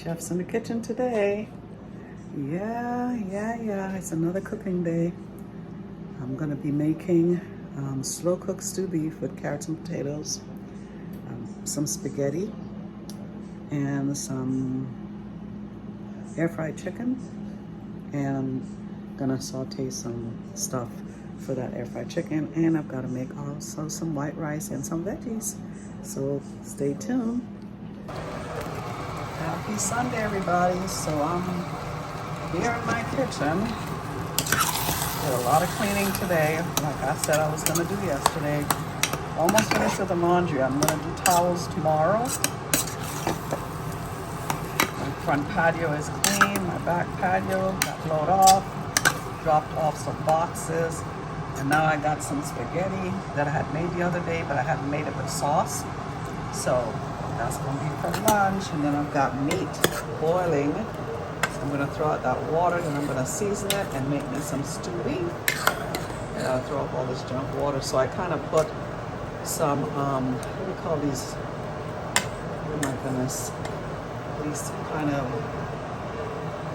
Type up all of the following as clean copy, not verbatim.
Chef's in the kitchen today. Yeah. It's another cooking day. I'm gonna be making slow cooked stew beef with carrots and potatoes, some spaghetti, and some air fried chicken. And I'm gonna saute some stuff for that air fried chicken. And I've gotta make also some white rice and some veggies. So stay tuned. Happy Sunday, everybody. So I'm here in my kitchen. Did a lot of cleaning today, like I said I was gonna do yesterday. Almost finished with the laundry. I'm gonna do towels tomorrow. My front patio is clean. My back patio got blowed off. Dropped off some boxes. And now I got some spaghetti that I had made the other day, but I hadn't made it with sauce. So that's gonna be for lunch. And then I've got meat boiling. I'm gonna throw out that water, then I'm gonna season it and make me some stew beef. And I'll throw up all this junk water. So I kind of put some, what do you call these? Oh my goodness. These kind of,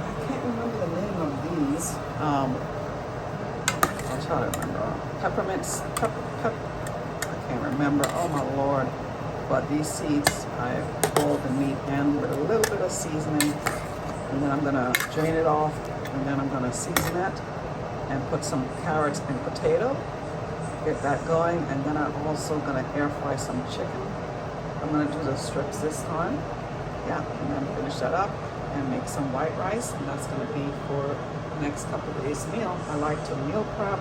I can't remember the name of these. I'll try to remember. Peppermints, I can't remember. Oh my Lord. But these seeds, I boiled the meat in with a little bit of seasoning. And then I'm gonna drain it off, and then I'm gonna season it and put some carrots and potato, get that going, and then I'm also gonna air fry some chicken. I'm gonna do the strips this time. Yeah, and then finish that up and make some white rice, and that's gonna be for the next couple of days meal. I like to meal prep,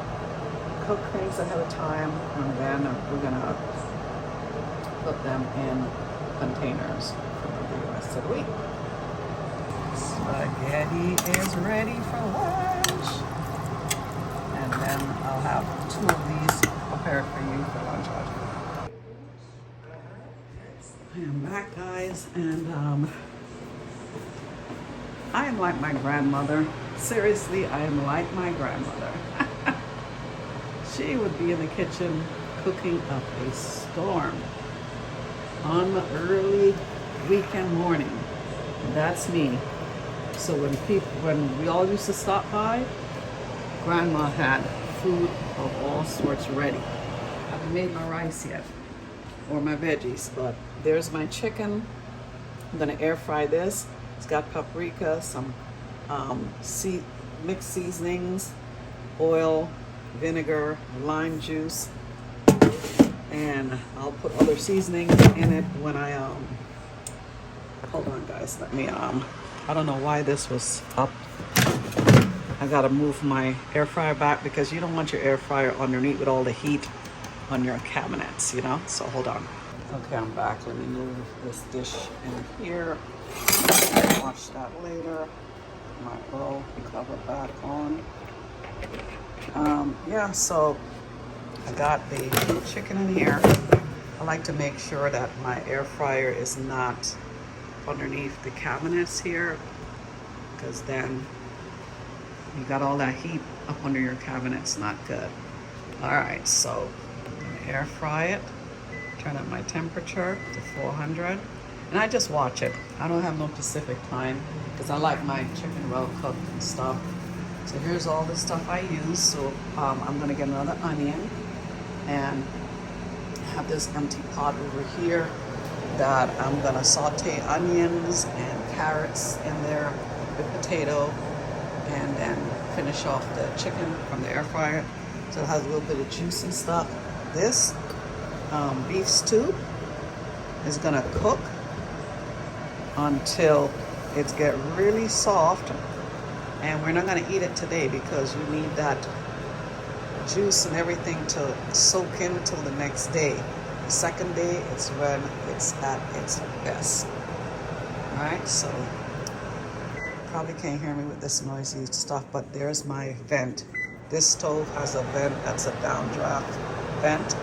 cook things ahead of time, and then we're gonna put them in containers for the rest of the week. Spaghetti is ready for lunch. And then I'll have 2 of these prepared for you for lunch. I am back, guys, and I am like my grandmother. Seriously, I am like my grandmother. She would be in the kitchen cooking up a storm on the early weekend morning. That's me. So when we all used to stop by, Grandma had food of all sorts ready. I haven't made my rice yet, or my veggies, but there's my chicken. I'm gonna air fry this. It's got paprika, some mixed seasonings, oil, vinegar, lime juice, and I'll put other seasonings in it when I hold on, guys, let me I don't know why this was up. I gotta move my air fryer back because you don't want your air fryer underneath with all the heat on your cabinets, you know? So hold on. Okay, I'm back. Let me move this dish in here. Wash that later. My roll cover back on. Yeah, so I got the chicken in here. I like to make sure that my air fryer is not underneath the cabinets here, because then you got all that heat up under your cabinets. Not good. All right, so I'm gonna air fry it. Turn up my temperature to 400, and I just watch it. I don't have no specific time because I like my chicken well cooked and stuff. So here's all the stuff I use. So I'm gonna get another onion, and have this empty pot over here that I'm gonna saute onions and carrots in there with potato, and then finish off the chicken from the air fryer so it has a little bit of juice and stuff. This beef stew is gonna cook until it's get really soft, and we're not gonna eat it today because you need that juice and everything to soak in until the next day. The second day, it's when it's at its best. All right, so probably can't hear me with this noisy stuff, but there's my vent. This stove has a vent that's a downdraft vent.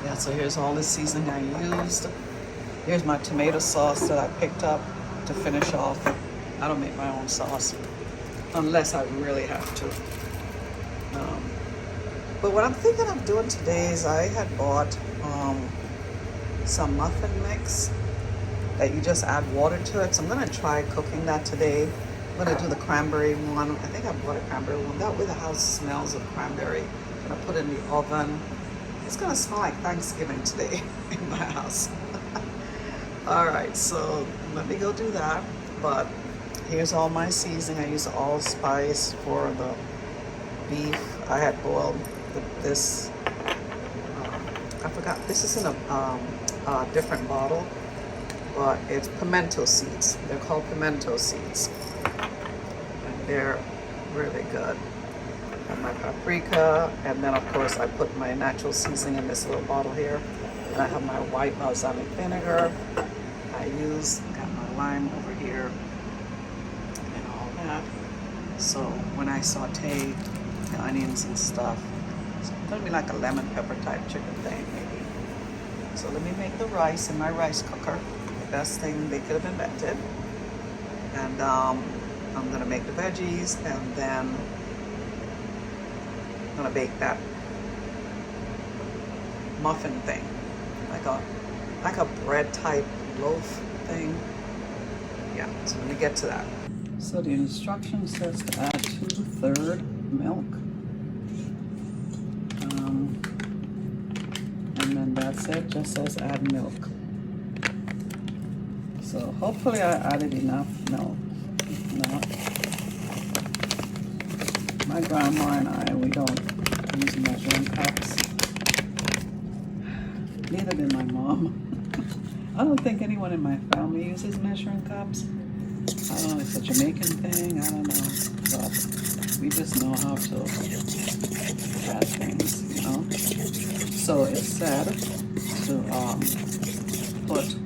Yeah, so here's all the seasoning I used. Here's my tomato sauce that I picked up to finish off. I don't make my own sauce unless I really have to. But what I'm thinking of doing today is I had bought some muffin mix that you just add water to it. So I'm gonna try cooking that today. I'm gonna do the cranberry one. I think I bought a cranberry one. That way the house smells of cranberry. I'm gonna put it in the oven. It's gonna smell like Thanksgiving today in my house. All right, so let me go do that. But here's all my seasoning. I use allspice for the beef. I had boiled this. I forgot. This is in a different bottle, but it's pimento seeds. They're called pimento seeds, and they're really good. And my paprika, and then of course I put my natural seasoning in this little bottle here. And I have my white balsamic vinegar. Got my lime over here and all that. So when I saute the onions and stuff, it's gonna be like a lemon pepper type chicken thing maybe. So let me make the rice in my rice cooker. The best thing they could have invented. And I'm gonna make the veggies, and then I'm gonna bake that muffin thing, like a bread type loaf thing. Yeah, so let me get to that. So the instruction says to add 2/3 milk. And then that's it, just says add milk. So hopefully I added enough milk. If not, my grandma and I, we don't use measuring cups. Neither did my mom. I don't think anyone in my family uses measuring cups. I don't know, it's a Jamaican thing, I don't know. But we just know how to add things, you know? So it said to put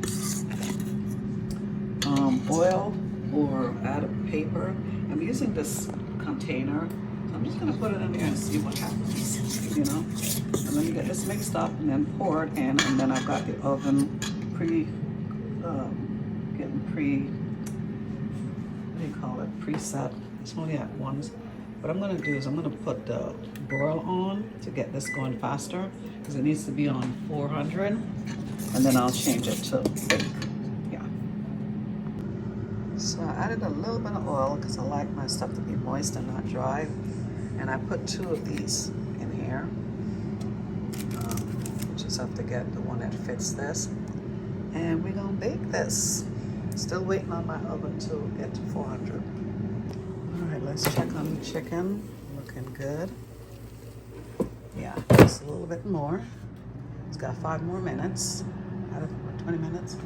oil or add a paper. I'm using this container, so I'm just gonna put it in there and see what happens, you know? And let me get this mixed up and then pour it in, and then I've got the oven preset. It's only at once. What I'm going to do is I'm going to put the broil on to get this going faster, because it needs to be on 400, and then I'll change it to bake. Yeah. So I added a little bit of oil because I like my stuff to be moist and not dry, and I put 2 of these in here. Just have to get the one that fits this, and we're gonna bake this. Still waiting on my oven to get to 400. All right, let's check on the chicken. Looking good. Yeah, just a little bit more. It's got 5 more minutes out of 20 minutes,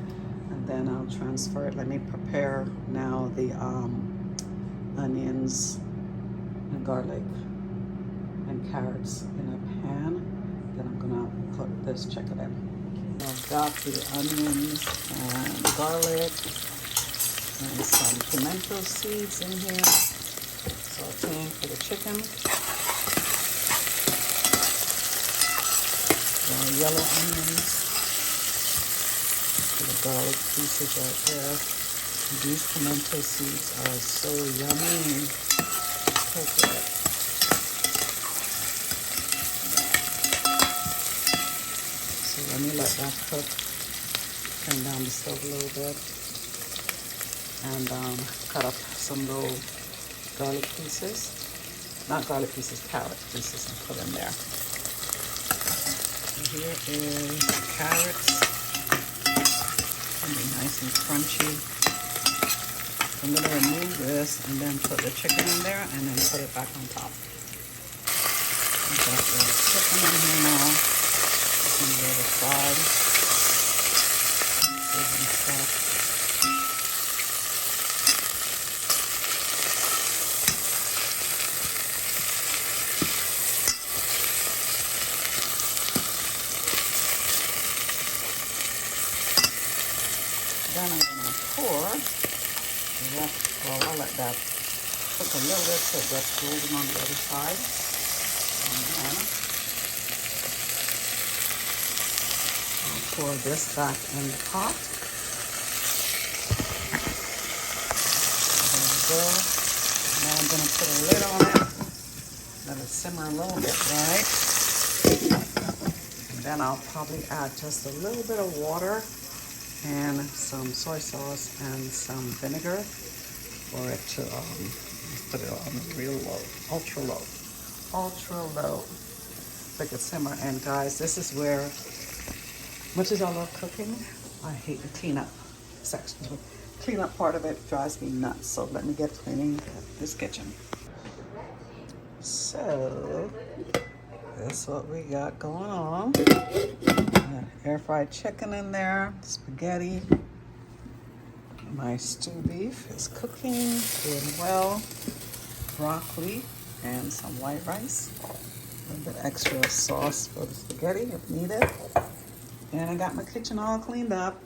and then I'll transfer it. Let me prepare now the onions and garlic and carrots in a pan. Then I'm gonna put this chicken in. I've got the onions and garlic and some pimento seeds in here. Sauteing for the chicken. The yellow onions. The garlic pieces right there. These pimento seeds are so yummy. So good. Let me let that cook. Turn down the stove a little bit. And cut up some little garlic pieces. Not garlic pieces, carrot pieces, and put in there. And here is carrots. Gonna be nice and crunchy. I'm gonna remove this and then put the chicken in there and then put it back on top. I've got the chicken in here now. On the other side. Then I'm going to pour the rest. Well, I'll let that cook a little bit so it gets golden on the other side. And then pour this back in the pot. There we go. Now I'm going to put a lid on it. Let it simmer a little bit, right? And then I'll probably add just a little bit of water and some soy sauce and some vinegar for it to put it on real low, ultra low, so it can simmer. And guys, this is where, much as I love cooking, I hate the cleanup section. The cleanup part of it drives me nuts. So let me get cleaning this kitchen. So that's what we got going on. Air fried chicken in there, spaghetti. My stew beef is cooking, doing well. Broccoli and some white rice. A little bit extra sauce for the spaghetti if needed. And I got my kitchen all cleaned up.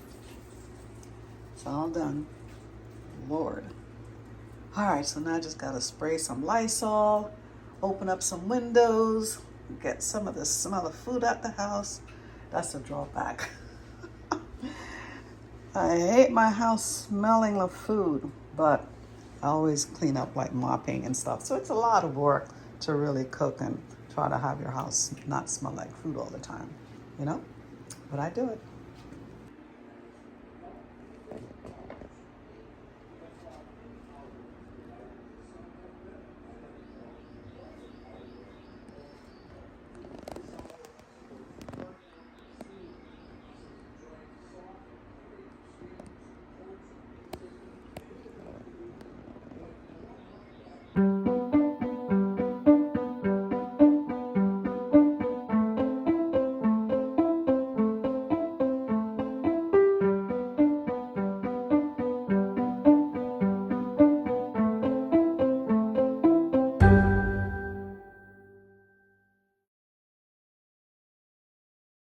It's all done. Lord. All right, so now I just gotta spray some Lysol, open up some windows, get some of the smell of food out the house. That's a drawback. I hate my house smelling of food, but I always clean up like mopping and stuff. So it's a lot of work to really cook and try to have your house not smell like food all the time, you know? But I do it.